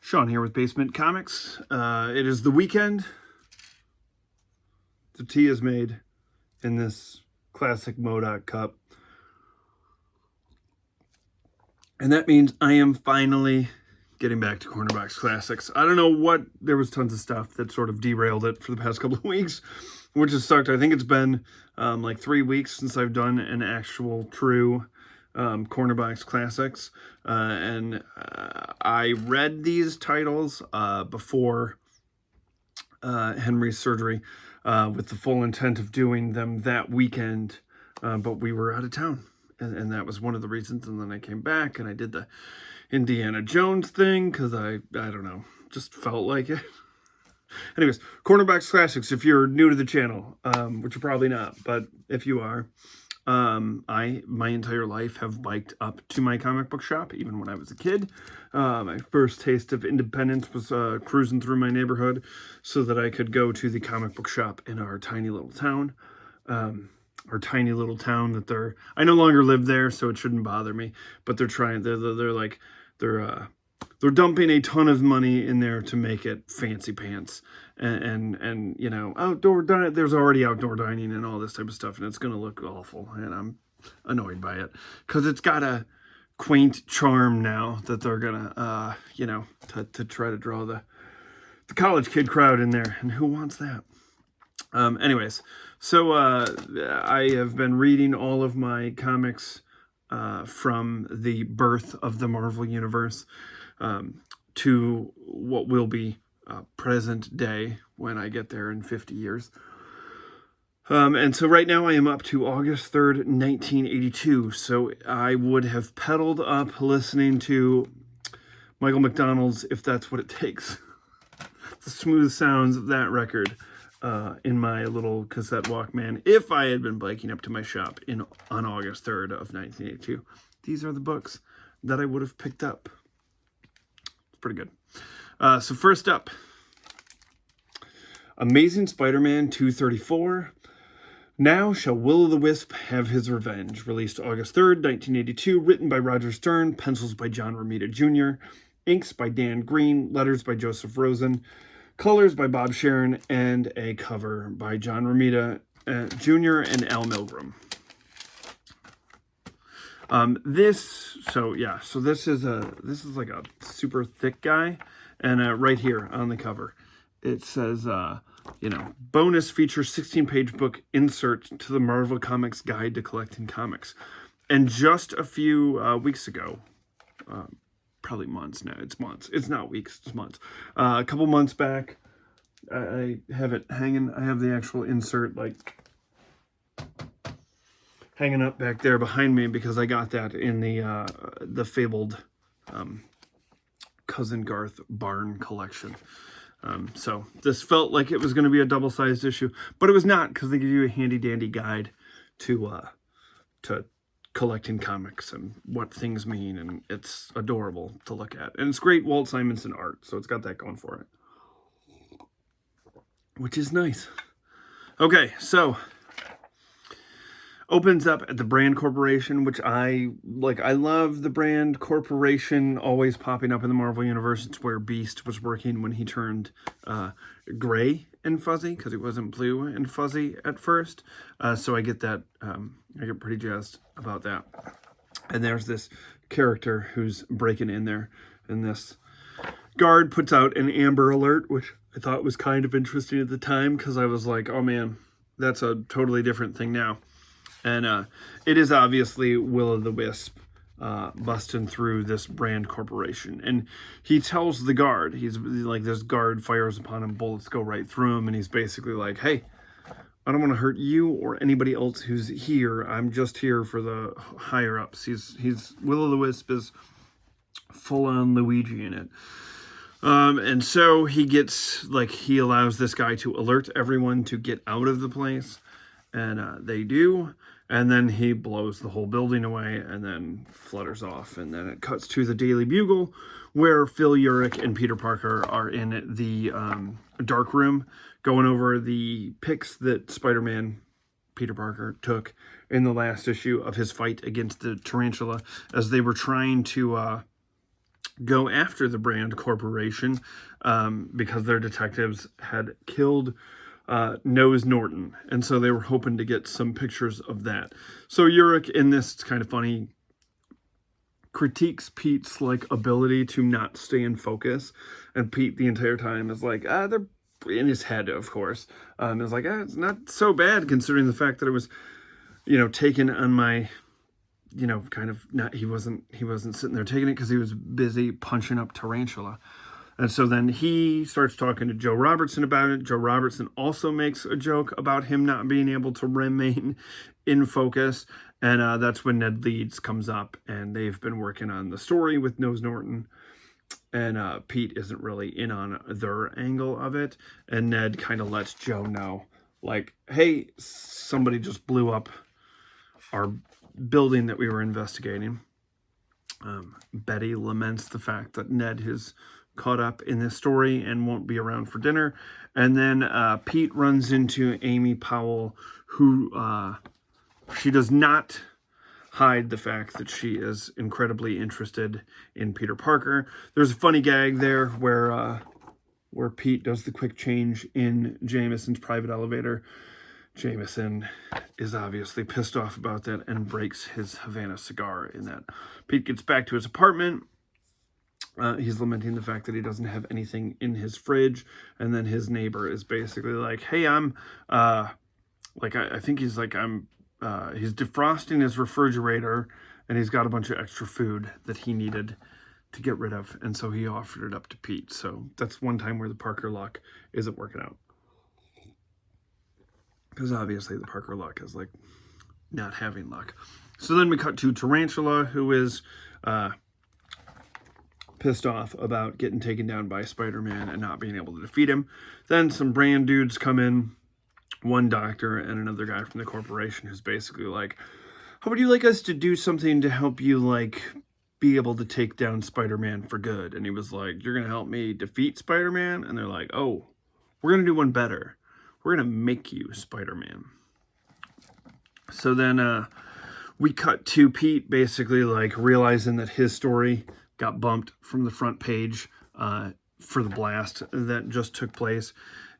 Sean here with BaseMint Comics. It is the weekend. The tea is made in this classic Modoc cup. And that means I am finally getting back to Cornerbox Classics. I don't know what, there was tons of stuff that sort of derailed it for the past couple of weeks, which has sucked. I think it's been like 3 weeks since I've done an actual true Cornerbox Classics. I read these titles before Henry's surgery with the full intent of doing them that weekend, but we were out of town. And that was one of the reasons. And then I came back and I did the Indiana Jones thing because I don't know, just felt like it. Anyways, Cornerbox Classics, if you're new to the channel, which you're probably not, but if you are, my entire life have biked up to my comic book shop, even when I was a kid. My first taste of independence was cruising through my neighborhood so that I could go to the comic book shop in our tiny little town. That I no longer live there, so it shouldn't bother me, but they're dumping a ton of money in there to make it fancy pants and you know, outdoor dining. There's already outdoor dining and all this type of stuff, and it's going to look awful, and I'm annoyed by it because it's got a quaint charm now that they're gonna you know, to try to draw the college kid crowd in there, and who wants that? Anyways, so I have been reading all of my comics from the birth of the Marvel Universe to what will be present day when I get there in 50 years. And so right now I am up to August 3rd, 1982. So I would have pedaled up listening to Michael McDonald's If That's What It Takes. The smooth sounds of that record in my little cassette Walkman if I had been biking up to my shop on August 3rd of 1982. These are the books that I would have picked up. It's pretty good. So first up, Amazing Spider-Man 234. Now Shall Will-O-the-Wisp Have His Revenge. Released August 3rd, 1982. Written by Roger Stern. Pencils by John Romita Jr. Inks by Dan Green. Letters by Joseph Rosen. Colors by Bob Sharon, and a cover by John Romita Jr. and Al Milgrom. This is like a super thick guy, and right here on the cover, it says, you know, bonus feature 16-page book insert to the Marvel Comics Guide to Collecting Comics. And just a few weeks ago, probably months now. It's months. It's not weeks. It's months. A couple months back, I have it hanging. I have the actual insert like hanging up back there behind me because I got that in the fabled Cousin Garth Barn collection. So this felt like it was going to be a double-sized issue, but it was not because they give you a handy-dandy guide to collecting comics and what things mean, and it's adorable to look at. And it's great Walt Simonson art, so it's got that going for it, which is nice. Okay, so opens up at the Brand Corporation, which I like. I love the Brand Corporation always popping up in the Marvel Universe. It's where Beast was working when he turned gray and fuzzy, because he wasn't blue and fuzzy at first. So I get that. I get pretty jazzed about that. And there's this character who's breaking in there, and this guard puts out an Amber Alert, which I thought was kind of interesting at the time, because I was like, oh man, that's a totally different thing now. And it is obviously Will-O-the-Wisp busting through this Brand Corporation. And he tells the guard, he's like, this guard fires upon him, bullets go right through him, and he's basically like, hey, I don't want to hurt you or anybody else who's here. I'm just here for the higher-ups. He's Will-O-the-Wisp is full-on Luigi in it. And so he gets, like, he allows this guy to alert everyone to get out of the place. And they do. And then he blows the whole building away and then flutters off. And then it cuts to the Daily Bugle, where Phil Urich and Peter Parker are in the dark room going over the pics that Spider-Man Peter Parker took in the last issue of his fight against the tarantula, as they were trying to go after the Brand Corporation because their detectives had killed Nose Norton. And so they were hoping to get some pictures of that. So Urich, in this, it's kind of funny, critiques Pete's like ability to not stay in focus. And Pete the entire time is like, they're in his head, of course. Is like, it's not so bad considering the fact that it was, taken on my, kind of not, he wasn't sitting there taking it because he was busy punching up Tarantula. And so then he starts talking to Joe Robertson about it. Joe Robertson also makes a joke about him not being able to remain in focus. And that's when Ned Leeds comes up, and they've been working on the story with Nose Norton. And Pete isn't really in on their angle of it. And Ned kind of lets Joe know, like, hey, somebody just blew up our building that we were investigating. Betty laments the fact that Ned has caught up in this story and won't be around for dinner. And then Pete runs into Amy Powell, who she does not hide the fact that she is incredibly interested in Peter Parker. There's a funny gag there where Pete does the quick change in Jameson's private elevator. Jameson is obviously pissed off about that and breaks his Havana cigar in that. Pete gets back to his apartment. He's lamenting the fact that he doesn't have anything in his fridge. And then his neighbor is basically like, hey, I think he's like, he's defrosting his refrigerator and he's got a bunch of extra food that he needed to get rid of. And so he offered it up to Pete. So that's one time where the Parker luck isn't working out. Because obviously the Parker luck is like not having luck. So then we cut to Tarantula, who is pissed off about getting taken down by Spider-Man and not being able to defeat him. Then some Brand dudes come in, one doctor and another guy from the corporation, who's basically like, how would you like us to do something to help you, like, be able to take down Spider-Man for good? And he was like, you're going to help me defeat Spider-Man? And they're like, oh, we're going to do one better. We're going to make you Spider-Man. So then we cut to Pete basically like realizing that his story got bumped from the front page for the blast that just took place.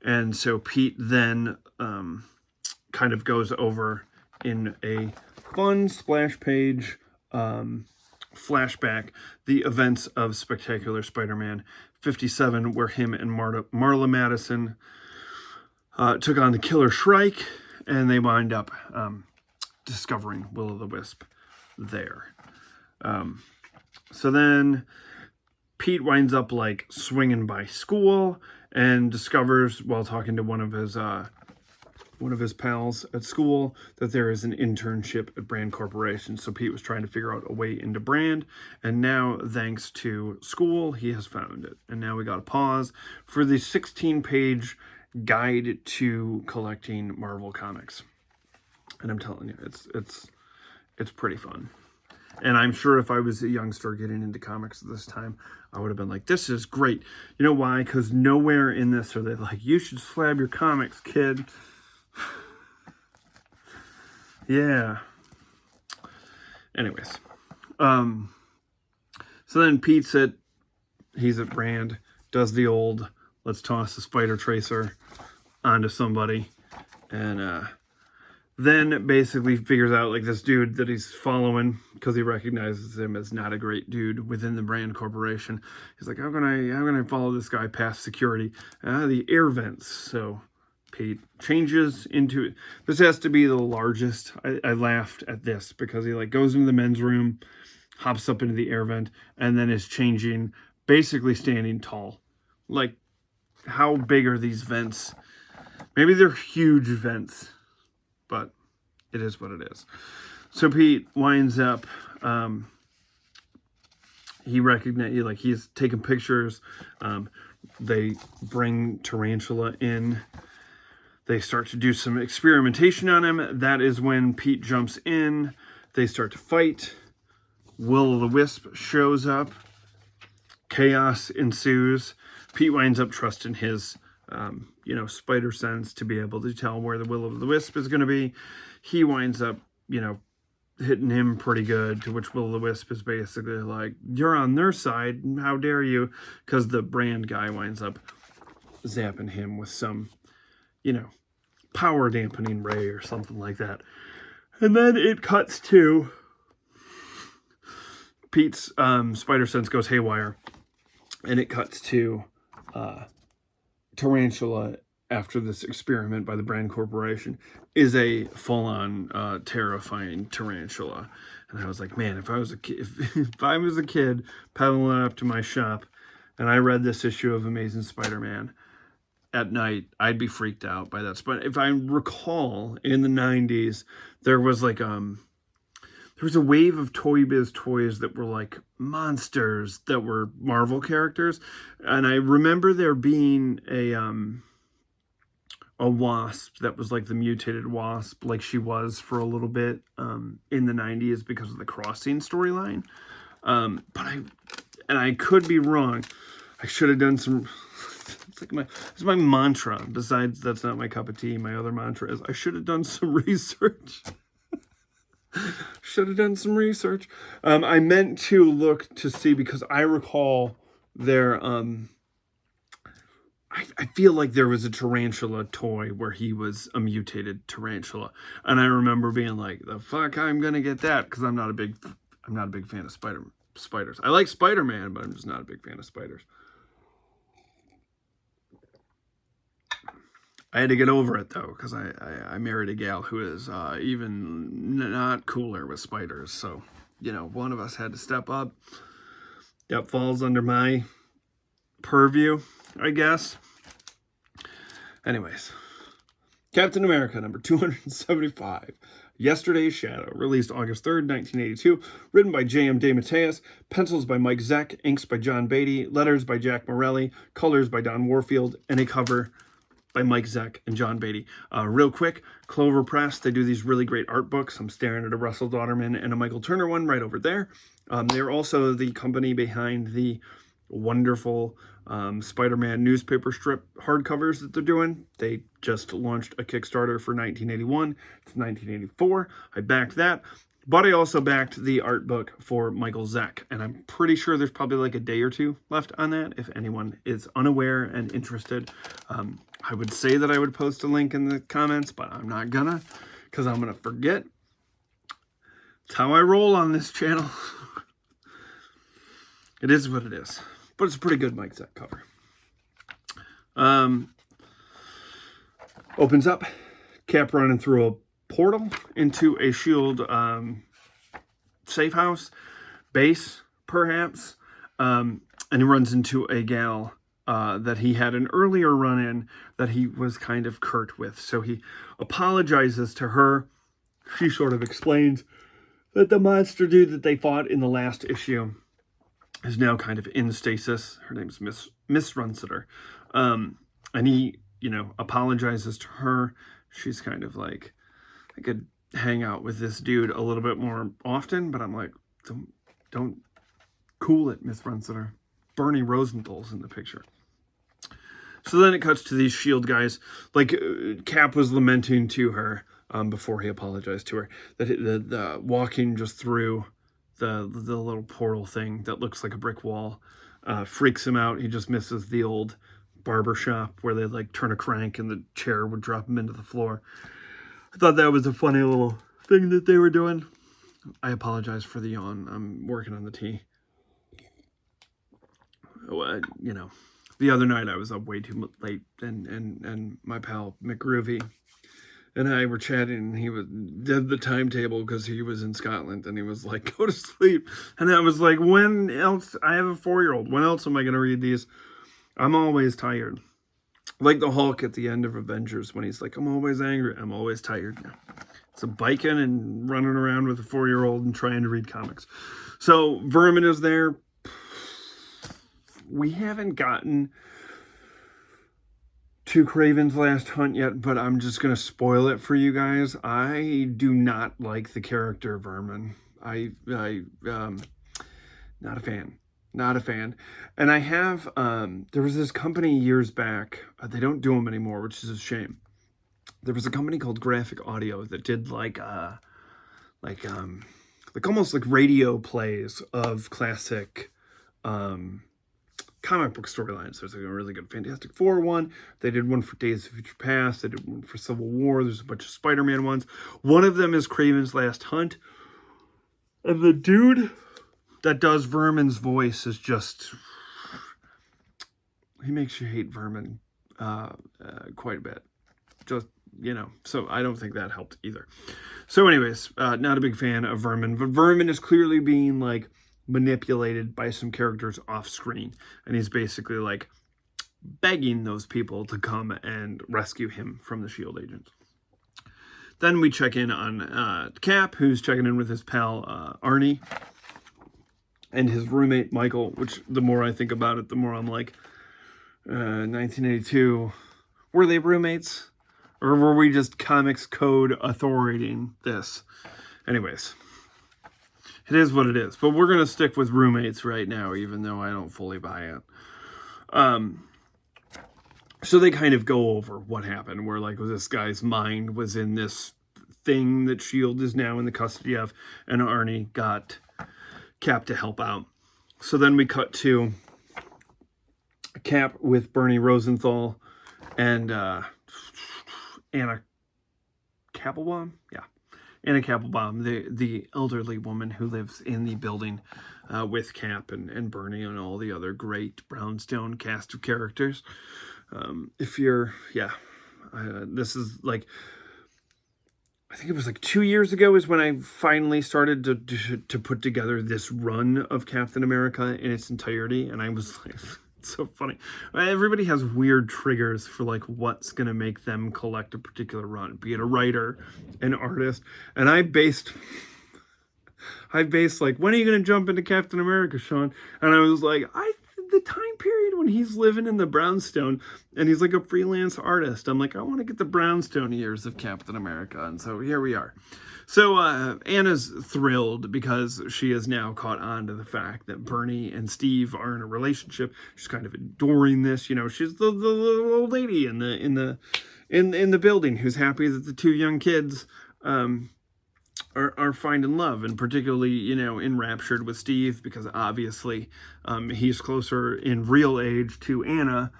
And so Pete then kind of goes over in a fun splash page flashback the events of Spectacular Spider-Man 57, where him and Marla Madison took on the Killer Shrike, and they wind up discovering Will-O-the-Wisp there. So then Pete winds up like swinging by school and discovers, while talking to one of his pals at school, that there is an internship at Brand Corporation. So Pete was trying to figure out a way into Brand, and now, thanks to school, he has found it. And now we got to pause for the 16-page guide to collecting Marvel comics. And I'm telling you, it's pretty fun. And I'm sure if I was a youngster getting into comics at this time, I would have been like, this is great. You know why? Because nowhere in this are they like, you should slab your comics, kid. Yeah. Anyways. So then Pete's he's at Brand, does the old, let's toss the spider tracer onto somebody. And then basically figures out like this dude that he's following, because he recognizes him as not a great dude within the Brand Corporation. He's like, how can I follow this guy past security? The air vents. So Pete changes into, this has to be the largest. I laughed at this because he like goes into the men's room, hops up into the air vent, and then is changing, basically standing tall. Like, how big are these vents? Maybe they're huge vents, but it is what it is. So Pete winds up, he's taking pictures. They bring Tarantula in. They start to do some experimentation on him. That is when Pete jumps in. They start to fight. Will-O-the-Wisp shows up. Chaos ensues. Pete winds up trusting his spider sense to be able to tell where the Will-O-the-Wisp is going to be. He winds up, hitting him pretty good, to which Will-O-Wisp is basically like, you're on their side, how dare you, because the brand guy winds up zapping him with some, you know, power dampening ray or something like that. And then it cuts to Pete's spider sense goes haywire, and it cuts to Tarantula after this experiment by the Brand Corporation is a full-on terrifying tarantula. And I was like, man, if I was a kid, if I was a kid pedaling up to my shop and I read this issue of Amazing Spider-Man at night, I'd be freaked out by that. But if I recall, in the 90s, there was like there was a wave of Toy Biz toys that were like monsters that were Marvel characters, and I remember there being a wasp that was like the mutated wasp, like she was for a little bit in the 90s because of the Crossing storyline. But I could be wrong. I should have done some. It's my mantra. Besides, that's not my cup of tea. My other mantra is I should have done some research. Should have done some research. I meant to look to see, because I recall there. I feel like there was a tarantula toy where he was a mutated tarantula, and I remember being like, "The fuck, I'm gonna get that," because I'm not a big fan of spiders. I like Spider-Man, but I'm just not a big fan of spiders. I had to get over it, though, because I married a gal who is even not cooler with spiders. So, you know, one of us had to step up. That falls under my purview, I guess. Anyways, Captain America, number 275. Yesterday's Shadow, released August 3rd, 1982. Written by J.M. DeMatteis. Pencils by Mike Zeck. Inks by John Beatty. Letters by Jack Morelli. Colors by Don Warfield. And a cover by Mike Zeck and John Beatty. Real quick, Clover Press, they do these really great art books. I'm staring at a Russell Dauterman and a Michael Turner one right over there. They're also the company behind the wonderful Spider-Man newspaper strip hardcovers that they're doing. They just launched a Kickstarter for 1981. It's 1984. I backed that. But I also backed the art book for Michael Zeck, and I'm pretty sure there's probably like a day or two left on that. If anyone is unaware and interested, I would say that I would post a link in the comments, but I'm not gonna, because I'm gonna forget. It's how I roll on this channel. It is what it is, but it's a pretty good Mike Zeck cover. Opens up, Cap running through a portal into a S.H.I.E.L.D. Safe house, base, perhaps, and he runs into a gal that he had an earlier run-in that he was kind of curt with. So he apologizes to her. She sort of explains that the monster dude that they fought in the last issue is now kind of in stasis. Her name's Miss Runsiter. And he, you know, apologizes to her. She's kind of like, I could hang out with this dude a little bit more often, but I'm like, don't cool it, Miss Runsiter. Bernie Rosenthal's in the picture. So then it cuts to these S.H.I.E.L.D. guys. Like, Cap was lamenting to her before he apologized to her, that the walking just through the little portal thing that looks like a brick wall freaks him out. He just misses the old barber shop where they like turn a crank and the chair would drop him into the floor. I thought that was a funny little thing that they were doing. I apologize for the yawn. I'm working on the tea. You know, the other night I was up way too late, and my pal McGroovy and I were chatting, and he did the timetable because he was in Scotland, and he was like, go to sleep. And I was like, when else? I have a 4-year-old. When else am I going to read these? I'm always tired. Like the Hulk at the end of Avengers when he's like, I'm always angry. I'm always tired. So biking and running around with a 4-year-old and trying to read comics. So Vermin is there. We haven't gotten to Kraven's Last Hunt yet, but I'm just going to spoil it for you guys. I do not like the character Vermin. Not a fan. Not a fan. And I have, there was this company years back, they don't do them anymore, which is a shame. There was a company called Graphic Audio that did like like almost like radio plays of classic comic book storylines. There's like a really good Fantastic Four one. They did one for Days of Future Past. They did one for Civil War. There's a bunch of Spider-Man ones. One of them is Kraven's Last Hunt. And the dude that does Vermin's voice is just... he makes you hate Vermin quite a bit. Just, you know, so I don't think that helped either. So anyways, not a big fan of Vermin. But Vermin is clearly being, like, manipulated by some characters off screen, and he's basically like begging those people to come and rescue him from the SHIELD agents. Then we check in on Cap, who's checking in with his pal Arnie and his roommate Michael, which the more I think about it, the more I'm like, 1982, were they roommates, or were we just comics code authoritying this? Anyways, it is what it is. But we're going to stick with roommates right now, even though I don't fully buy it. So they kind of go over what happened, where like this guy's mind was in this thing that SHIELD is now in the custody of, and Arnie got Cap to help out. So then we cut to Cap with Bernie Rosenthal and Anna Kappelbaum? Yeah. Anna Kappelbaum, the elderly woman who lives in the building with Cap and Bernie and all the other great Brownstone cast of characters. This is like, I think it was like 2 years ago is when I finally started to put together this run of Captain America in its entirety, and I was like... it's so funny. Everybody has weird triggers for like what's going to make them collect a particular run, be it a writer, an artist. And I based like, when are you going to jump into Captain America, Sean? And I was like, the time period when he's living in the Brownstone and he's like a freelance artist. I'm like, I want to get the Brownstone years of Captain America. And so here we are. So Anna's thrilled because she is now caught on to the fact that Bernie and Steve are in a relationship. She's kind of adoring this, you know. She's the old lady in the building who's happy that the two young kids are finding love, and particularly, you know, enraptured with Steve because obviously he's closer in real age to Anna,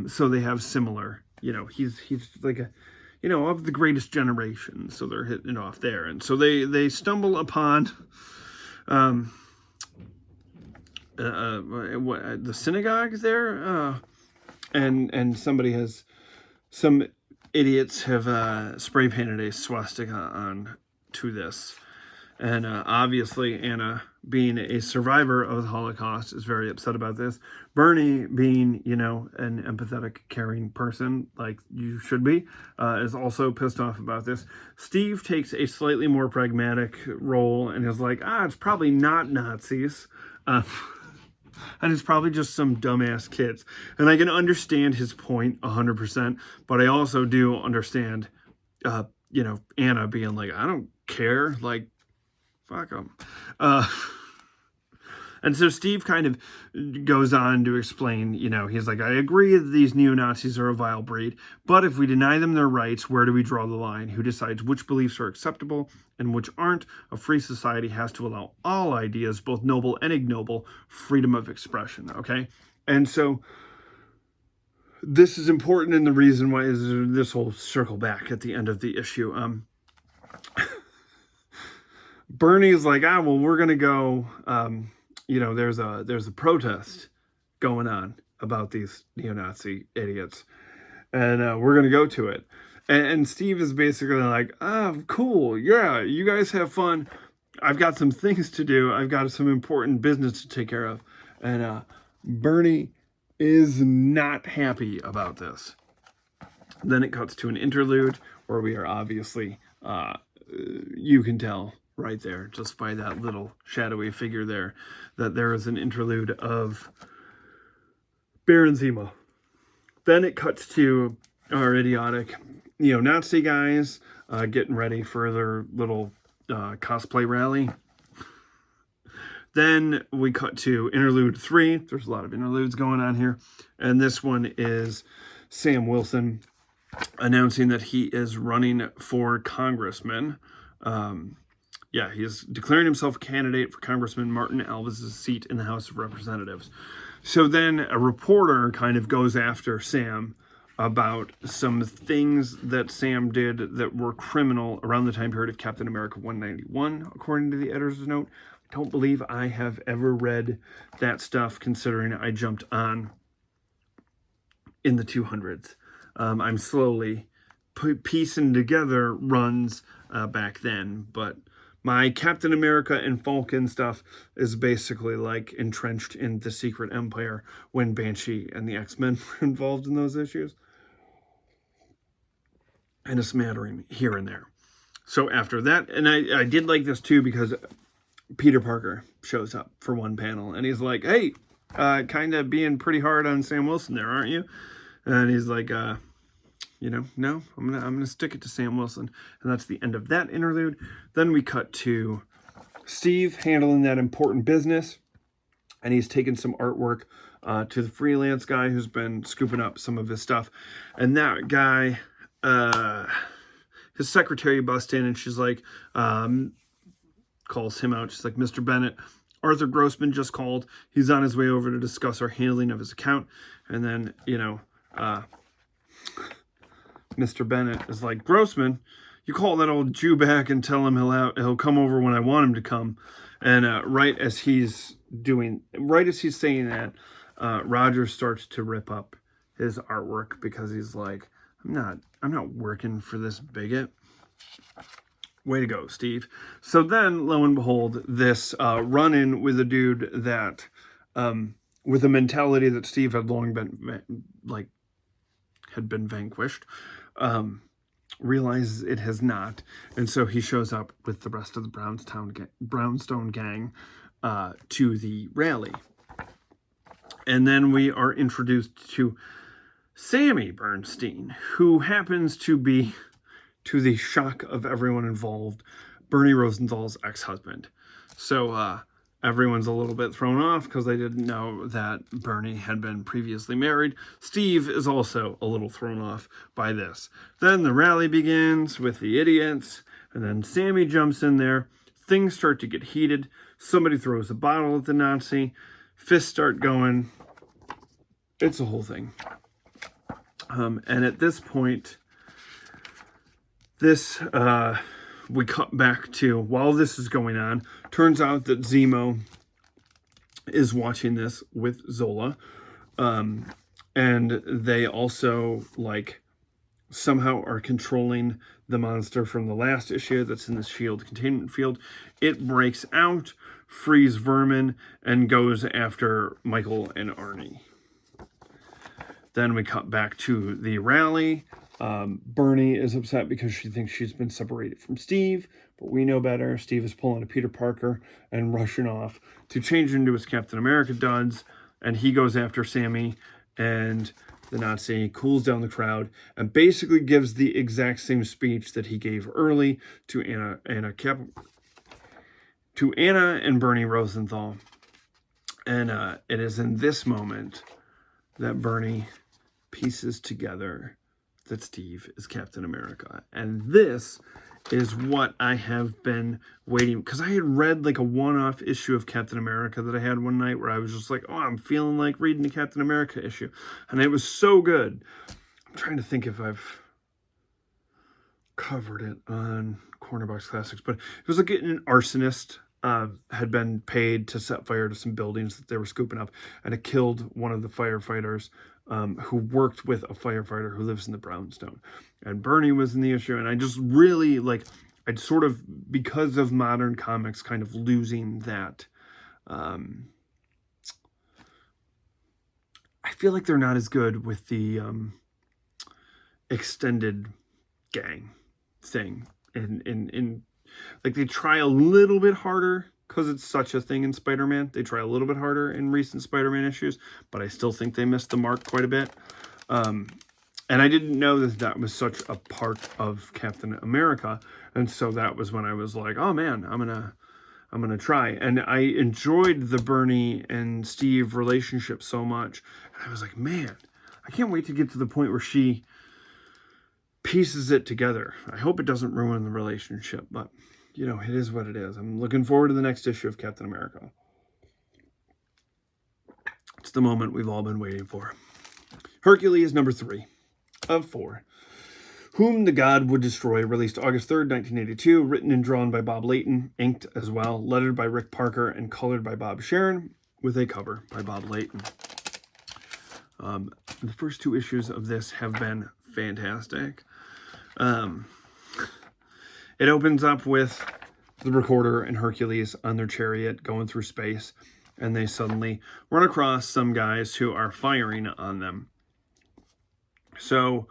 so they have similar, you know, he's like a, you know, of the greatest generation, so they're hitting it off there. And so they stumble upon the synagogue there, and some idiots have spray painted a swastika on to this. And obviously Anna, being a survivor of the Holocaust, is very upset about this. Bernie, being, you know, an empathetic, caring person, like you should be, is also pissed off about this. Steve takes a slightly more pragmatic role and is like, it's probably not Nazis. And it's probably just some dumbass kids. And I can understand his point 100%, but I also do understand, you know, Anna being like, I don't care, like, fuck them. And so Steve kind of goes on to explain, you know, he's like, I agree that these neo-Nazis are a vile breed, but if we deny them their rights, where do we draw the line? Who decides which beliefs are acceptable and which aren't? A free society has to allow all ideas, both noble and ignoble, freedom of expression, okay? And so this is important, and the reason why is this whole circle back at the end of the issue. Bernie's like, well, we're going to go, you know, there's a protest going on about these neo-Nazi idiots, and we're going to go to it. And Steve is basically like, cool, yeah, you guys have fun. I've got some things to do. I've got some important business to take care of. And Bernie is not happy about this. Then it cuts to an interlude where we are obviously, you can tell right there, just by that little shadowy figure there, that there is an interlude of Baron Zemo. Then it cuts to our idiotic neo-Nazi guys getting ready for their little cosplay rally. Then we cut to interlude 3. There's a lot of interludes going on here. And this one is Sam Wilson announcing that he is running for congressman. yeah, he is declaring himself a candidate for Congressman Martin Alves' seat in the House of Representatives. So then a reporter kind of goes after Sam about some things that Sam did that were criminal around the time period of Captain America 191, according to the editor's note. I don't believe I have ever read that stuff, considering I jumped on in the 200s. I'm slowly piecing together runs back then, but my Captain America and Falcon stuff is basically like entrenched in the Secret Empire when Banshee and the X-Men were involved in those issues. And a smattering here and there. So after that, and I did like this too because Peter Parker shows up for one panel and he's like, hey, kind of being pretty hard on Sam Wilson there, aren't you? And he's like, you know, no, I'm gonna stick it to Sam Wilson. And that's the end of that interlude. Then we cut to Steve handling that important business. And he's taken some artwork to the freelance guy who's been scooping up some of his stuff. And that guy, his secretary busts in and she's like, calls him out. She's like, Mr. Bennett, Arthur Grossman just called. He's on his way over to discuss our handling of his account. And then, you know, Mr. Bennett is like, Grossman, you call that old Jew back and tell him he'll come over when I want him to come. And right as he's saying that, Roger starts to rip up his artwork because he's like, I'm not working for this bigot. Way to go, Steve. So then, lo and behold, this run-in with a dude that, with a mentality that Steve had long been, had been vanquished, realizes it has not. And so he shows up with the rest of the Brownstone gang to the rally. And then we are introduced to Sammy Bernstein, who happens to be, to the shock of everyone involved, Bernie Rosenthal's ex-husband. So everyone's a little bit thrown off because they didn't know that Bernie had been previously married. Steve is also a little thrown off by this. Then the rally begins with the idiots, and then Sammy jumps in there. Things start to get heated. Somebody throws a bottle at the Nazi. Fists start going. It's a whole thing. And at this point, we cut back to, while this is going on, turns out that Zemo is watching this with Zola. And they also, somehow are controlling the monster from the last issue that's in the shield containment field. It breaks out, frees Vermin, and goes after Michael and Arnie. Then we cut back to the rally. Bernie is upset because she thinks she's been separated from Steve, but we know better. Steve is pulling a Peter Parker and rushing off to change into his Captain America duds, and he goes after Sammy, and the Nazi cools down the crowd and basically gives the exact same speech that he gave early to Anna and Bernie Rosenthal. And it is in this moment that Bernie pieces together that Steve is Captain America. And this is what I have been waiting, because I had read a one-off issue of Captain America that I had one night where I was just like, oh, I'm feeling like reading the Captain America issue. And it was so good. I'm trying to think if I've covered it on Cornerbox Classics, but it was like an arsonist had been paid to set fire to some buildings that they were scooping up, and it killed one of the firefighters who worked with a firefighter who lives in the Brownstone. And Bernie was in the issue, and I just really, I'd sort of, because of modern comics, kind of losing that. I feel like they're not as good with the extended gang thing. They try a little bit harder, because it's such a thing in Spider-Man. They try a little bit harder in recent Spider-Man issues, but I still think they missed the mark quite a bit. And I didn't know that was such a part of Captain America. And so that was when I was like, oh man, I'm gonna try. And I enjoyed the Bernie and Steve relationship so much. And I was like, man, I can't wait to get to the point where she pieces it together. I hope it doesn't ruin the relationship, but you know, it is what it is. I'm looking forward to the next issue of Captain America. It's the moment we've all been waiting for. Hercules number 3 of 4. Whom the God Would Destroy, released August 3rd, 1982, written and drawn by Bob Layton, inked as well, lettered by Rick Parker, and colored by Bob Sharon, with a cover by Bob Layton. The first 2 issues of this have been fantastic. It opens up with the Recorder and Hercules on their chariot going through space, and they suddenly run across some guys who are firing on them. So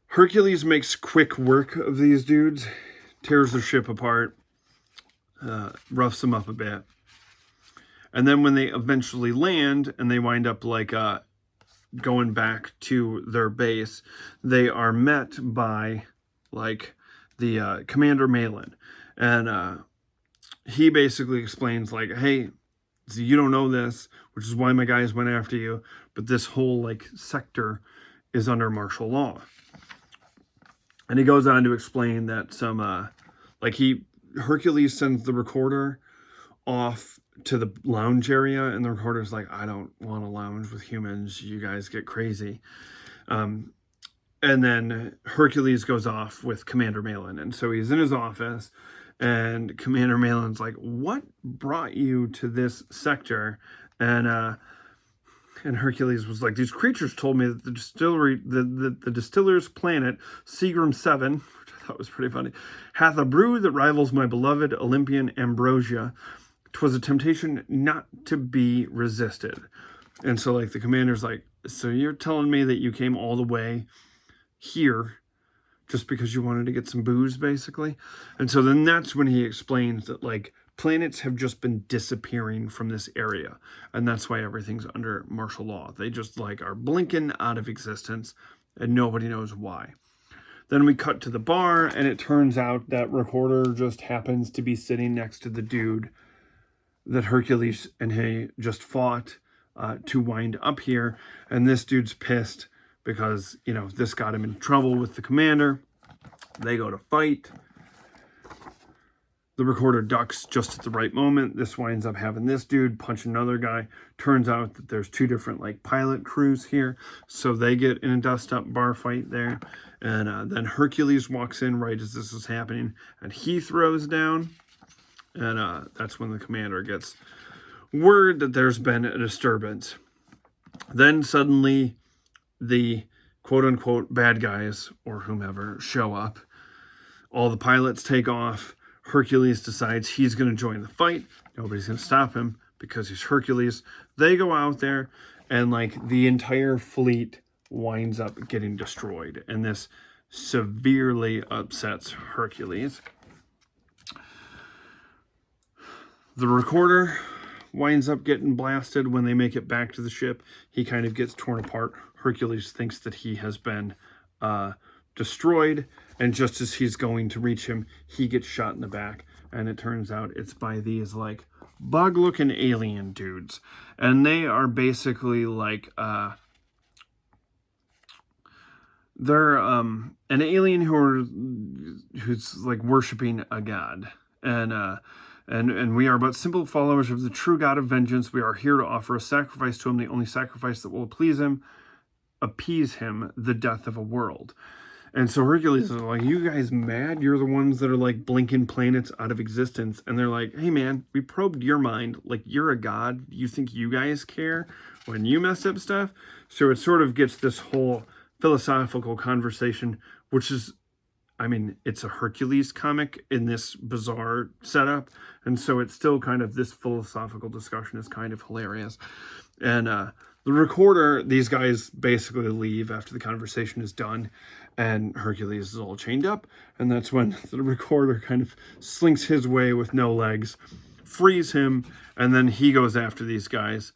Hercules makes quick work of these dudes, tears their ship apart, roughs them up a bit. And then when they eventually land and they wind up like going back to their base, they are met by like the Commander Malin. And he basically explains like, hey, so you don't know this, which is why my guys went after you, but this whole like sector is under martial law. And he goes on to explain that some Hercules sends the Recorder off to the lounge area, and the Recorder's like, I don't want to lounge with humans, you guys get crazy. And then Hercules goes off with Commander Malin, and so he's in his office, and Commander Malin's like, what brought you to this sector? And Hercules was like, these creatures told me that the distillery, the distiller's planet, Seagram 7, which I thought was pretty funny, hath a brew that rivals my beloved Olympian ambrosia. 'Twas a temptation not to be resisted. And so like the commander's like, so you're telling me that you came all the way here just because you wanted to get some booze, basically? And so then that's when he explains that like planets have just been disappearing from this area, and that's why everything's under martial law. They just like are blinking out of existence, and nobody knows why. Then we cut to the bar, and it turns out that Recorder just happens to be sitting next to the dude that Hercules and he just fought to wind up here. And this dude's pissed because, you know, this got him in trouble with the commander. They go to fight. The Recorder ducks just at the right moment. This winds up having this dude punch another guy. Turns out that there's 2 different like pilot crews here, so they get in a dust-up bar fight there. And then Hercules walks in right as this is happening, and he throws down. And that's when the commander gets word that there's been a disturbance. Then suddenly the quote-unquote bad guys, or whomever, show up. All the pilots take off. Hercules decides he's going to join the fight. Nobody's going to stop him because he's Hercules. They go out there, and like the entire fleet winds up getting destroyed. And this severely upsets Hercules. The Recorder winds up getting blasted when they make it back to the ship. He kind of gets torn apart. Hercules thinks that he has been destroyed, and just as he's going to reach him, he gets shot in the back, and it turns out it's by these like bug-looking alien dudes, and they are basically like they're an alien who's like worshiping a god, and we are but simple followers of the true God of vengeance. We are here to offer a sacrifice to him, the only sacrifice that will appease him, the death of a world. And so Hercules is like, you guys mad? You're the ones that are like blinking planets out of existence. And they're like, hey man, we probed your mind. Like, you're a god. You think you guys care when you mess up stuff? So it sort of gets this whole philosophical conversation, which is, I mean, it's a Hercules comic in this bizarre setup. And so it's still kind of, this philosophical discussion is kind of hilarious. And the Recorder, these guys basically leave after the conversation is done, and Hercules is all chained up. And that's when the Recorder kind of slinks his way with no legs, frees him, and then he goes after these guys.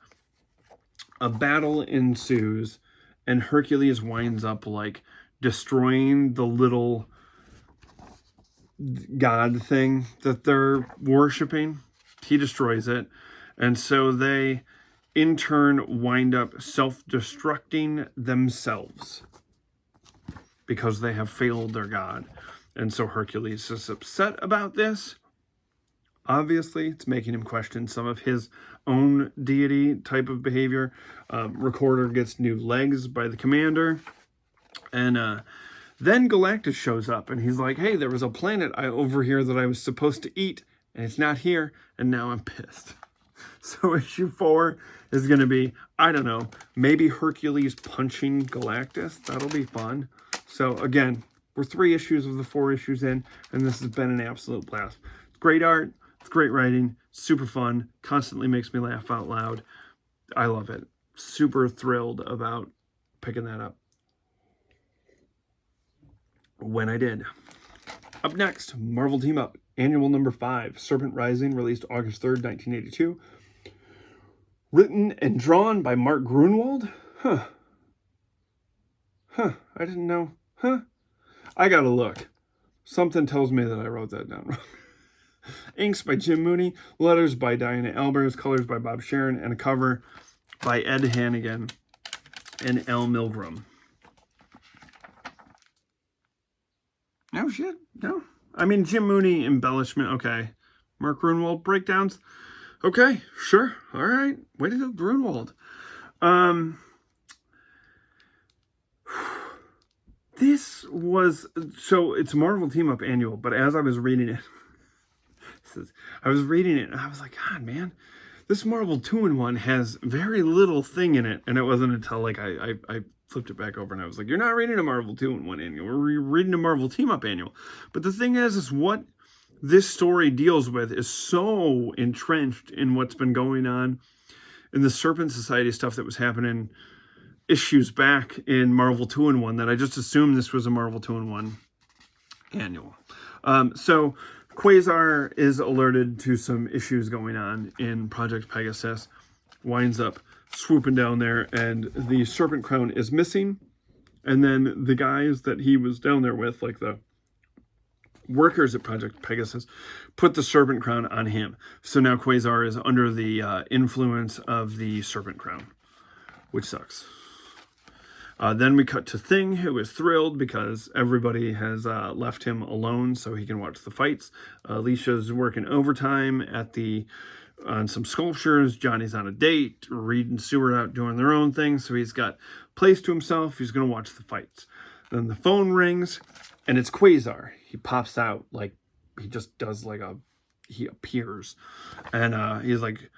A battle ensues, and Hercules winds up like destroying the little god thing that they're worshiping. He destroys it, and so they in turn wind up self-destructing themselves because they have failed their god. And so Hercules is upset about this. Obviously, it's making him question some of his own deity type of behavior. Recorder gets new legs by the commander. And then Galactus shows up, and he's like, hey, there was a planet over here that I was supposed to eat, and it's not here, and now I'm pissed. So issue 4 is going to be, I don't know, maybe Hercules punching Galactus. That'll be fun. So again, we're 3 issues of the 4 issues in, and this has been an absolute blast. It's great art. It's great writing. Super fun. Constantly makes me laugh out loud. I love it. Super thrilled about picking that up when I did. Up next, Marvel Team Up, Annual Number 5, Serpent Rising, released August 3rd, 1982. Written and drawn by Mark Gruenwald? I didn't know. I gotta look. Something tells me that I wrote that down wrong. Inks by Jim Mooney, letters by Diana Albers, colors by Bob Sharon, and a cover by Ed Hannigan and Al Milgrom. No shit, no. I mean, Jim Mooney embellishment, okay. Mark Gruenwald breakdowns, okay, sure, all right. Way to go, Gruenwald. This was, so it's Marvel Team Up Annual, but as I was reading it, and I was like, God, man, this Marvel 2-in-1 has very little thing in it. And it wasn't until like I flipped it back over and I was like, you're not reading a Marvel 2-in-1 annual. We're reading a Marvel Team Up Annual. But the thing is what this story deals with is so entrenched in what's been going on in the Serpent Society stuff that was happening issues back in Marvel 2-in-1 that I just assumed this was a Marvel 2-in-1 annual. So Quasar is alerted to some issues going on in Project Pegasus, winds up swooping down there, and the Serpent Crown is missing. And then the guys that he was down there with, like the workers at Project Pegasus, put the Serpent Crown on him. So now Quasar is under the influence of the Serpent Crown, which sucks. Then we cut to Thing, who is thrilled because everybody has left him alone so he can watch the fights. Alicia's working overtime on some sculptures. Johnny's on a date. Reed and Sue are out doing their own thing, so he's got place to himself. He's going to watch the fights. Then the phone rings, and it's Quasar. He pops out, like, he just does like he appears. And he's like,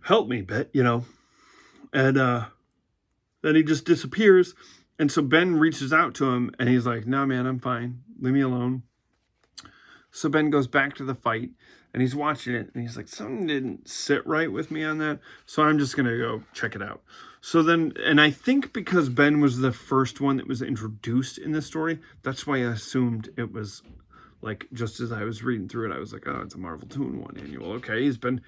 help me, Bet, And then he just disappears. And so Ben reaches out to him and he's like, no, man, I'm fine. Leave me alone. So Ben goes back to the fight and he's watching it and he's like, something didn't sit right with me on that. So I'm just going to go check it out. So then, and I think because Ben was the first one that was introduced in this story, that's why I assumed it was like, just as I was reading through it, I was like, oh, it's a Marvel 2-in-1 annual. Okay, he's been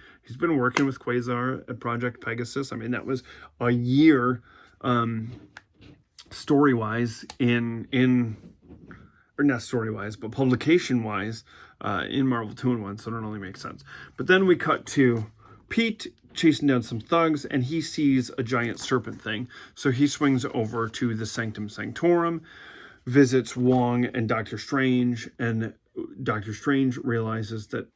working with Quasar at Project Pegasus. I mean, that was a year story-wise or not story-wise, but publication-wise in Marvel 2-in-1, so it only makes sense. But then we cut to Pete chasing down some thugs, and he sees a giant serpent thing. So he swings over to the Sanctum Sanctorum, visits Wong and Doctor Strange, and Doctor Strange realizes that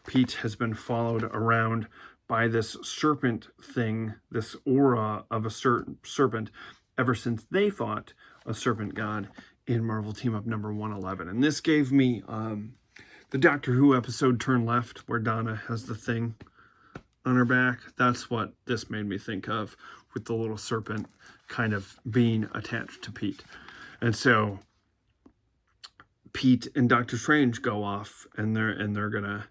Pete has been followed around by this serpent thing, this aura of a serpent, ever since they fought a serpent god in Marvel Team Up number 111. And this gave me the Doctor Who episode Turn Left, where Donna has the thing on her back. That's what this made me think of, with the little serpent kind of being attached to Pete. And so Pete and Doctor Strange go off, and they're gonna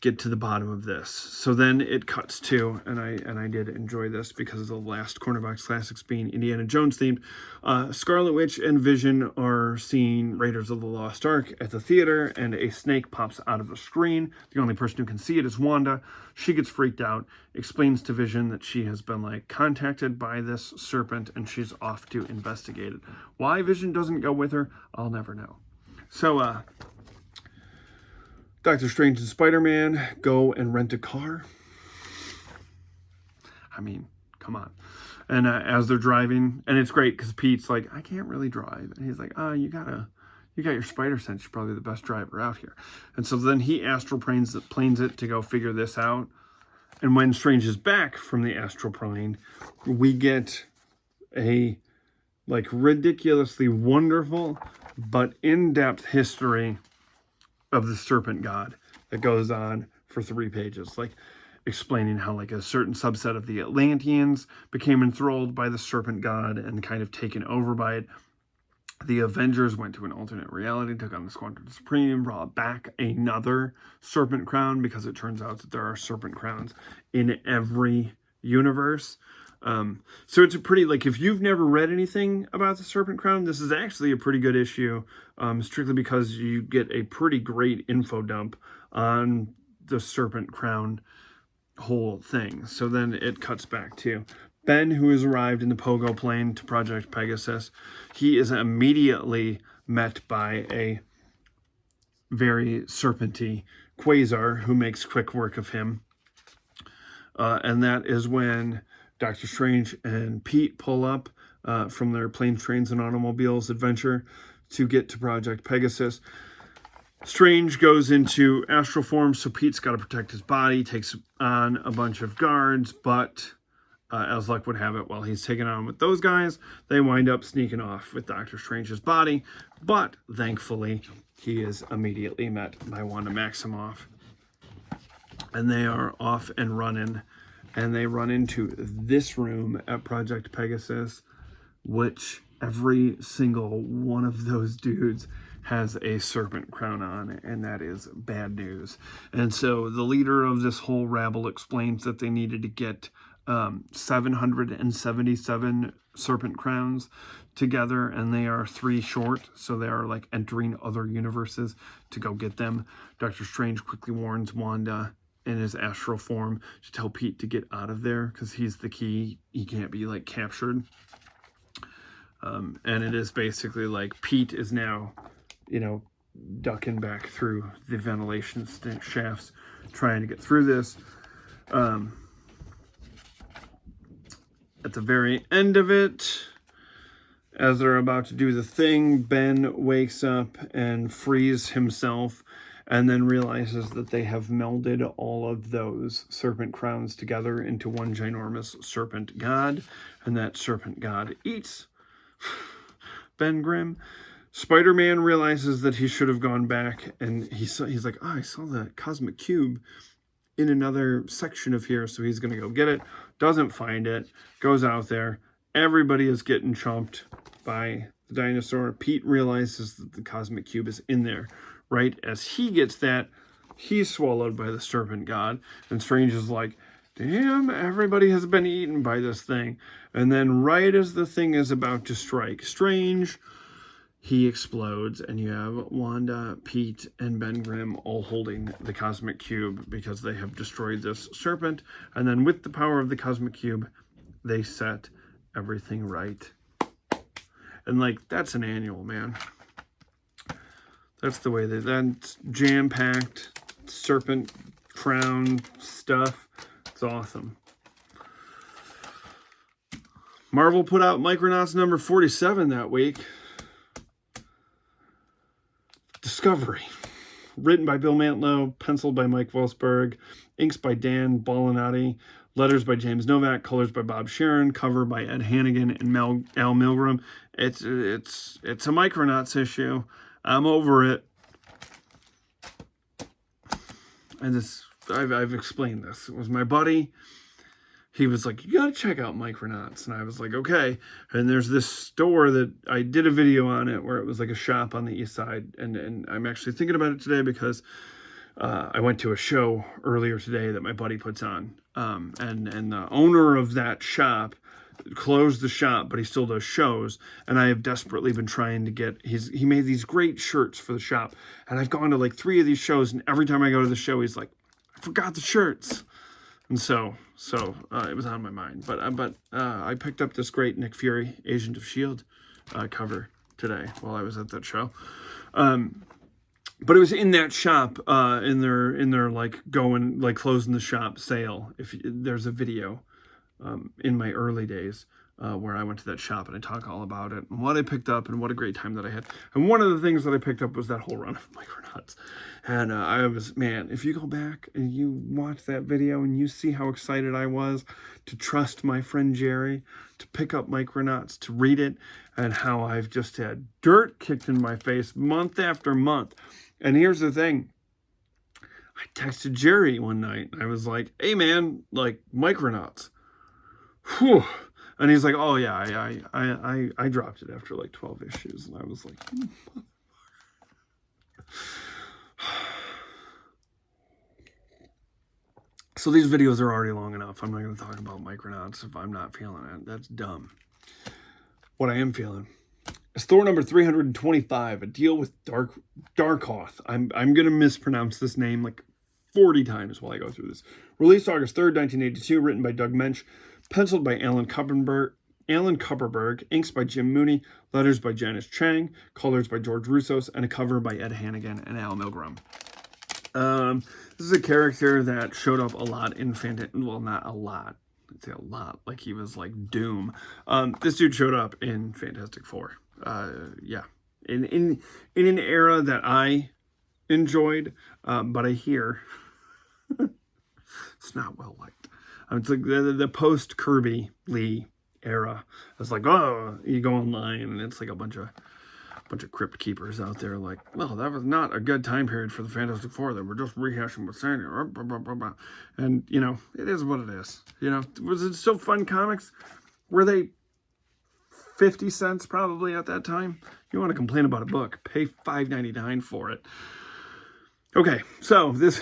get to the bottom of this. So then it cuts to, and I did enjoy this because of the last Corner Box Classics being Indiana Jones themed. Scarlet Witch and Vision are seeing Raiders of the Lost Ark at the theater, and a snake pops out of the screen. The only person who can see it is Wanda. She gets freaked out, explains to Vision that she has been contacted by this serpent, and she's off to investigate it. Why Vision doesn't go with her, I'll never know. So, Doctor Strange and Spider-Man go and rent a car. I mean, come on. And as they're driving, and it's great because Pete's like, I can't really drive. And he's like, you gotta you got your spider sense. You're probably the best driver out here. And so then he astral planes it to go figure this out. And when Strange is back from the astral plane, we get a like ridiculously wonderful but in-depth history of the serpent god that goes on for 3 pages, like explaining how like a certain subset of the Atlanteans became enthralled by the serpent god and kind of taken over by it. The Avengers went to an alternate reality, took on the Squadron Supreme, brought back another serpent crown, because it turns out that there are serpent crowns in every universe. So it's a pretty, like, if you've never read anything about the serpent crown, this is actually a pretty good issue, strictly because you get a pretty great info dump on the serpent crown whole thing. So then it cuts back to Ben, who has arrived in the Pogo plane to Project Pegasus. He is immediately met by a very serpenty Quasar who makes quick work of him. And that is when Doctor Strange and Pete pull up from their planes, trains, and automobiles adventure to get to Project Pegasus. Strange goes into astral form, so Pete's got to protect his body, takes on a bunch of guards, but as luck would have it, while he's taking on with those guys, they wind up sneaking off with Doctor Strange's body, but thankfully, he is immediately met by Wanda Maximoff, and they are off and running, and they run into this room at Project Pegasus, which every single one of those dudes has a serpent crown on, and that is bad news. And so the leader of this whole rabble explains that they needed to get 777 serpent crowns together, and they are 3 short, so they are like entering other universes to go get them. Doctor Strange quickly warns Wanda in his astral form to tell Pete to get out of there, because he's the key. He can't be like captured. And it is basically like Pete is now, you know, ducking back through the ventilation shafts, trying to get through this. At the very end of it, as they're about to do the thing, Ben wakes up and frees himself, and then realizes that they have melded all of those serpent crowns together into one ginormous serpent god, and that serpent god eats Ben Grimm. Spider-Man realizes that he should have gone back, and he's like, oh, I saw the cosmic cube in another section of here, so he's going to go get it. Doesn't find it, goes out there. Everybody is getting chomped by the dinosaur. Pete realizes that the cosmic cube is in there. Right as he gets that, he's swallowed by the serpent god, and Strange is like, damn, everybody has been eaten by this thing. And then right as the thing is about to strike Strange, he explodes, and you have Wanda, Pete, and Ben Grimm all holding the cosmic cube because they have destroyed this serpent. And then with the power of the cosmic cube, they set everything right. And like, that's an annual, man. That's the way that's jam-packed serpent crown stuff. It's awesome. Marvel put out Micronauts number 47 that week. Discovery. Written by Bill Mantlo, penciled by Mike Vosberg, inks by Dan Bolinati, letters by James Novak, colors by Bob Sharon, cover by Ed Hannigan and Al Milgram. It's a Micronauts issue. I'm over it. And I've explained this. It was my buddy. He was like, you gotta check out Micronauts. And I was like, okay. And there's this store that I did a video on it where it was like a shop on the east side. And I'm actually thinking about it today because I went to a show earlier today that my buddy puts on. And the owner of that shop closed the shop, but he still does shows. And I have desperately been trying to get he made these great shirts for the shop. And I've gone to like 3 of these shows, and every time I go to the show, he's like, I forgot the shirts. And so it was on my mind. But I picked up this great Nick Fury, Agent of S.H.I.E.L.D. Cover today while I was at that show. But it was in that shop, in their like closing the shop sale. If there's a video in my early days, where I went to that shop and I talk all about it and what I picked up and what a great time that I had. And one of the things that I picked up was that whole run of Micronauts. And I was, man, if you go back and you watch that video and you see how excited I was to trust my friend Jerry to pick up Micronauts, to read it, and how I've just had dirt kicked in my face month after month. And here's the thing. I texted Jerry one night. I was like, hey, man, like, Micronauts. Whew. And he's like, oh, yeah, I dropped it after like 12 issues. And I was like, so these videos are already long enough. I'm not going to talk about Micronauts if I'm not feeling it. That's dumb. What I am feeling is Thor number 325, A Deal with Darkoth. I'm going to mispronounce this name like 40 times while I go through this. Released August 3rd, 1982, written by Doug Mensch, penciled by Alan Kupperberg, inks by Jim Mooney, letters by Janice Chang, colors by George Roussos, and a cover by Ed Hannigan and Al Milgrom. This is a character that showed up a lot in well, not a lot. I'd say a lot, like he was like Doom. This dude showed up in Fantastic Four. Yeah, in an era that I enjoyed, but I hear it's not well liked. It's like the post Kirby Lee era. It's like, oh, you go online and it's like a bunch of crypt keepers out there like, well, that was not a good time period for the Fantastic Four. They were just rehashing what's saying. And, you know, it is what it is. You know, was it still fun comics? Were they 50 cents probably at that time? You want to complain about a book, pay $5.99 for it. Okay, so this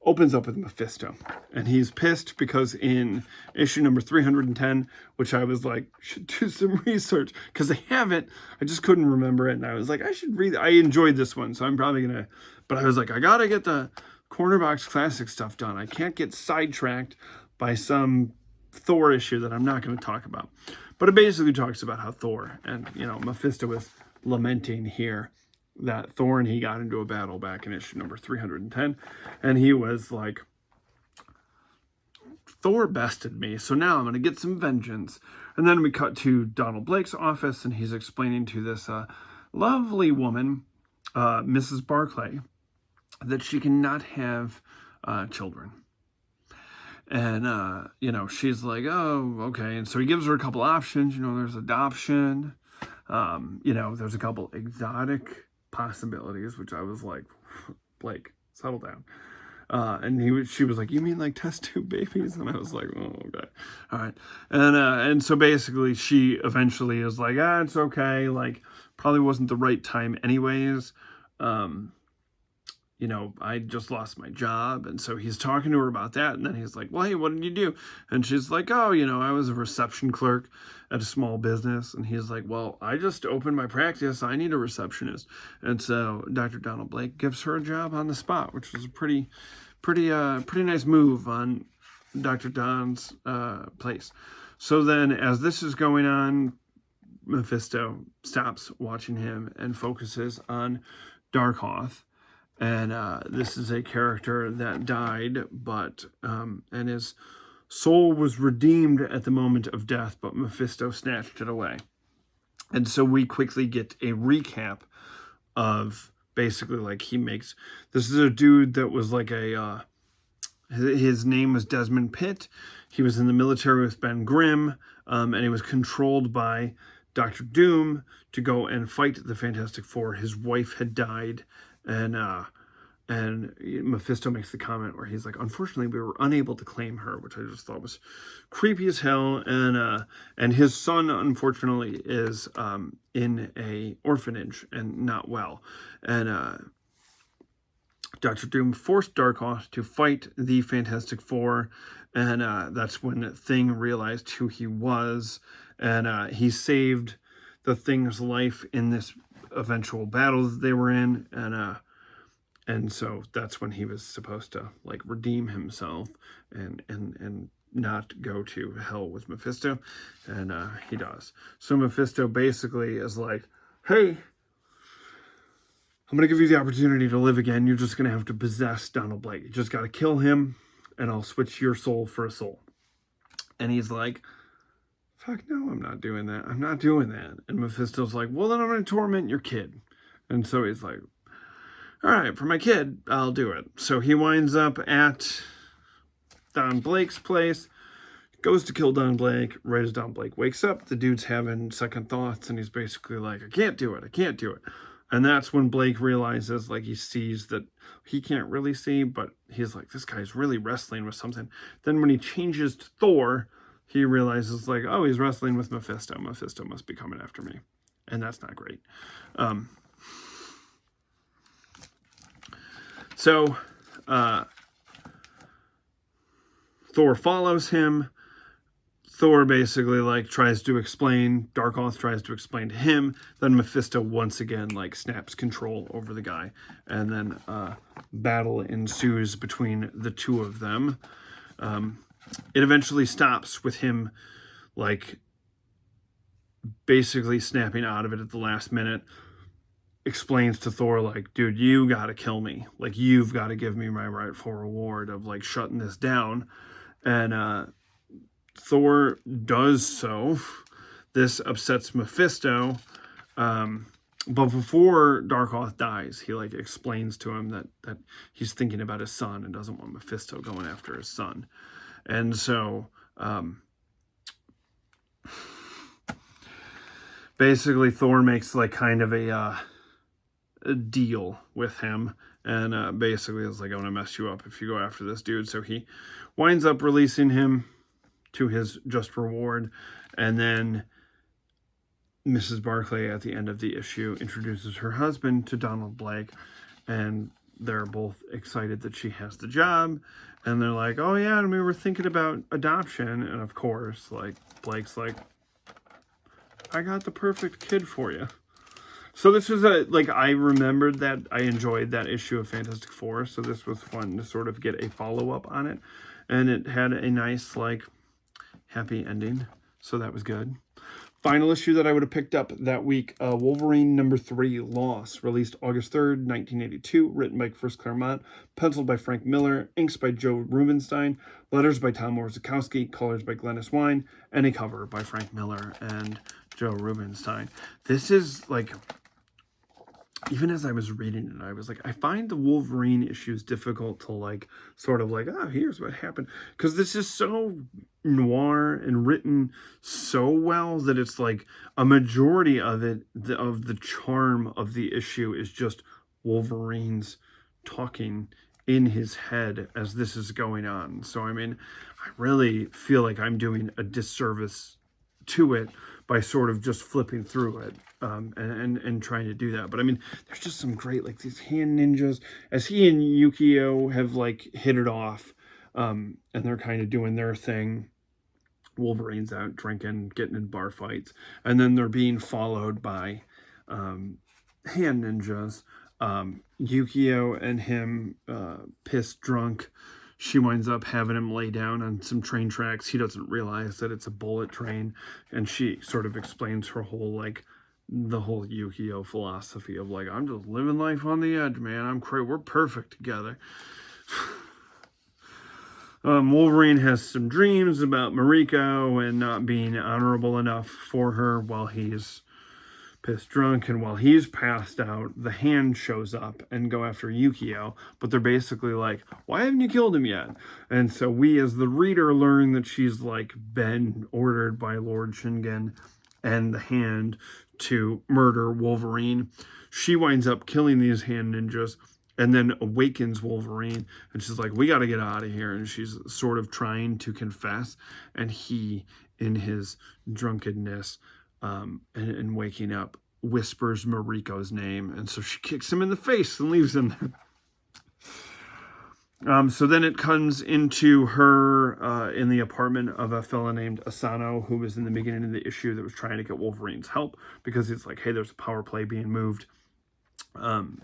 opens up with Mephisto, and he's pissed because in issue number 310, which I was like, should do some research, because I haven't, I just couldn't remember it, and I was like, I should read it. I enjoyed this one, so I'm probably gonna, but I was like, I gotta get the Corner Box Classic stuff done. I can't get sidetracked by some Thor issue that I'm not going to talk about. But it basically talks about how Thor and, you know, Mephisto is lamenting here that Thor and he got into a battle back in issue number 310, and he was like, Thor bested me, so now I'm going to get some vengeance. And then we cut to Donald Blake's office, and he's explaining to this lovely woman, Mrs. Barclay, that she cannot have children. And, you know, she's like, oh, okay. And so he gives her a couple options. You know, there's adoption. You know, there's a couple exotic possibilities, which I was like, Blake, settle down. And she was like, you mean like test tube babies? And I was like, oh, okay. All right. And so basically she eventually is like, it's okay. Like, probably wasn't the right time anyways. You know, I just lost my job. And so he's talking to her about that. And then he's like, well, hey, what did you do? And she's like, oh, you know, I was a reception clerk at a small business. And he's like, well, I just opened my practice. I need a receptionist. And so Dr. Donald Blake gives her a job on the spot, which was a pretty nice move on Dr. Don's place. So then as this is going on, Mephisto stops watching him and focuses on Darkoth. And this is a character that died, but and his soul was redeemed at the moment of death, but Mephisto snatched it away. And so we quickly get a recap of basically like this is a dude that was like his name was Desmond Pitt. He was in the military with Ben Grimm, and he was controlled by Dr. Doom to go and fight the Fantastic Four. His wife had died. And Mephisto makes the comment where he's like, unfortunately, we were unable to claim her, which I just thought was creepy as hell. And his son, unfortunately, is in a orphanage and not well. And Dr. Doom forced Darkoth to fight the Fantastic Four, and that's when Thing realized who he was, and he saved the Thing's life in this eventual battle that they were in, and so that's when he was supposed to like redeem himself and not go to hell with Mephisto, and he does. So Mephisto basically is like, hey, I'm gonna give you the opportunity to live again. You're just gonna have to possess Donald Blake. You just gotta kill him, and I'll switch your soul for a soul. And he's like, fuck no, I'm not doing that. I'm not doing that. And Mephisto's like, well, then I'm going to torment your kid. And so he's like, all right, for my kid, I'll do it. So he winds up at Don Blake's place, goes to kill Don Blake. Right as Don Blake wakes up, the dude's having second thoughts, and he's basically like, I can't do it. I can't do it. And that's when Blake realizes, like, he sees that he can't really see, but he's like, this guy's really wrestling with something. Then when he changes to Thor, he realizes, like, oh, he's wrestling with Mephisto. Mephisto must be coming after me. And that's not great. So Thor follows him. Thor basically, like, tries to explain, Darkoth tries to explain to him, then Mephisto once again, like, snaps control over the guy, and then battle ensues between the two of them. It eventually stops with him, like, basically snapping out of it at the last minute, explains to Thor, like, dude, you gotta kill me, like, you've got to give me my rightful reward of, like, shutting this down. And Thor does so. This upsets Mephisto. But before Darkoth dies, he, like, explains to him that he's thinking about his son and doesn't want Mephisto going after his son. And so basically Thor makes, like, kind of a deal with him, and basically is like, I'm gonna mess you up if you go after this dude. So he winds up releasing him to his just reward, and then Mrs. Barclay at the end of the issue introduces her husband to Donald Blake, and they're both excited that she has the job, and they're like, oh yeah, and we were thinking about adoption. And of course, like, Blake's like, I got the perfect kid for you. So this was I remembered that I enjoyed that issue of Fantastic Four, so this was fun to sort of get a follow-up on it, and it had a nice, like, happy ending, so that was good. Final issue that I would have picked up that week, Wolverine #3, Loss, released August 3rd, 1982, written by Chris Claremont, penciled by Frank Miller, inks by Joe Rubinstein, letters by Tom Orzechowski, colors by Glennis Wein, and a cover by Frank Miller and Joe Rubinstein. This is, like, even as I was reading it, I was like, I find the Wolverine issues difficult to, like, sort of like, oh, here's what happened. Because this is so noir and written so well that it's like a majority of it, of the charm of the issue is just Wolverine's talking in his head as this is going on. So, I mean, I really feel like I'm doing a disservice to it by sort of just flipping through it and trying to do that. But I mean, there's just some great, like, these hand ninjas, as he and Yukio have, like, hit it off, and they're kind of doing their thing. Wolverine's out drinking, getting in bar fights, and then they're being followed by hand ninjas. Yukio and him, pissed drunk, she winds up having him lay down on some train tracks. He doesn't realize that it's a bullet train, and she sort of explains her whole, like, the whole Yukio philosophy of, like, I'm just living life on the edge, man. We're perfect together. Wolverine has some dreams about Mariko and not being honorable enough for her while he's pissed drunk, and while he's passed out, the hand shows up and go after Yukio, but they're basically like, why haven't you killed him yet? And so we as the reader learn that she's, like, been ordered by Lord Shingen and the Hand to murder Wolverine. She winds up killing these hand ninjas and then awakens Wolverine, and she's like, we got to get out of here. And she's sort of trying to confess, and he, in his drunkenness and waking up, whispers Mariko's name, and so she kicks him in the face and leaves him there. So then it comes into her in the apartment of a fella named Asano, who was in the beginning of the issue that was trying to get Wolverine's help, because it's like, hey, there's a power play being moved,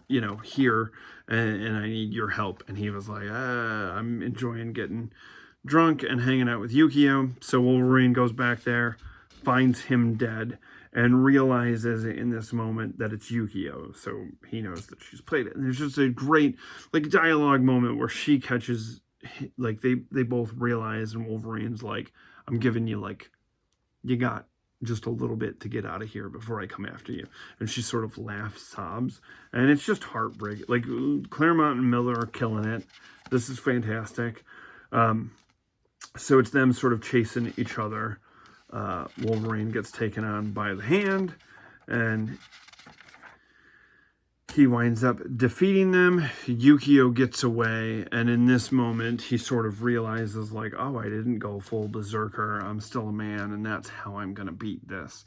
you know, here, and I need your help. And he was like, I'm enjoying getting drunk and hanging out with Yukio. So Wolverine goes back there, finds him dead, and realizes in this moment that it's Yukio. So he knows that she's played it. And there's just a great, like, dialogue moment where she catches like they both realize, and Wolverine's like, I'm giving you, like, you got just a little bit to get out of here before I come after you. And she sort of laughs, sobs, and it's just heartbreaking. Like, Claremont and Miller are killing it. This is fantastic. So it's them sort of chasing each other. Wolverine gets taken on by the Hand, and he winds up defeating them. Yukio gets away, and in this moment, he sort of realizes, like, oh, I didn't go full berserker. I'm still a man, and that's how I'm going to beat this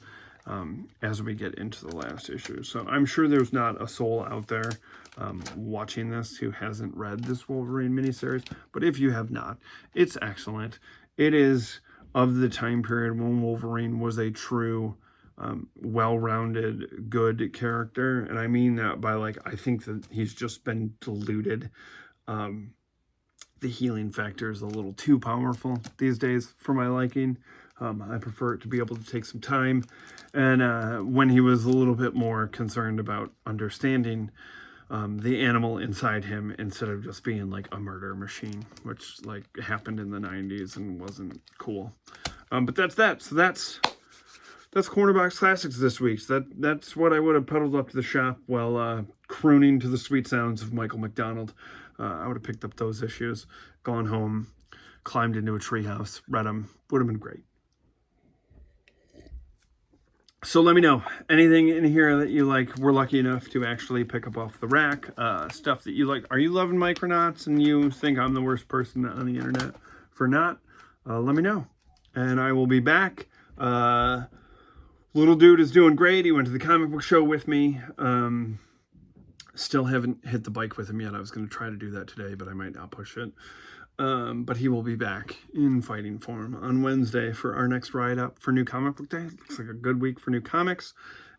as we get into the last issue. So I'm sure there's not a soul out there watching this who hasn't read this Wolverine miniseries, but if you have not, it's excellent. It is of the time period when Wolverine was a true well-rounded, good character, and I mean that by, like, I think that he's just been diluted. The healing factor is a little too powerful these days for my liking. I prefer it to be able to take some time, and when he was a little bit more concerned about understanding the animal inside him instead of just being like a murder machine, which, like, happened in the 90s and wasn't cool. But that's that. So that's Cornerbox Classics this week. So that's what I would have pedaled up to the shop while crooning to the sweet sounds of Michael McDonald. I would have picked up those issues, gone home, climbed into a treehouse, read them. Would have been great. So let me know, anything in here that you like, we're lucky enough to actually pick up off the rack, stuff that you like. Are you loving Micronauts and you think I'm the worst person on the internet for not? Let me know. And I will be back. Little dude is doing great. He went to the comic book show with me. Still haven't hit the bike with him yet. I was going to try to do that today, but I might not push it. But he will be back in fighting form on Wednesday for our next ride up for New Comic Book Day. Looks like a good week for new comics.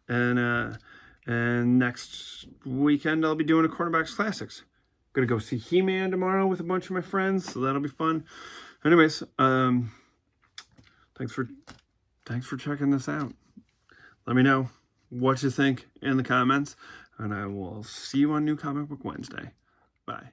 And next weekend I'll be doing a Cornerbox Classics. Gonna go see He-Man tomorrow with a bunch of my friends, so that'll be fun. Anyways, thanks for checking this out. Let me know what you think in the comments, and I will see you on New Comic Book Wednesday. Bye.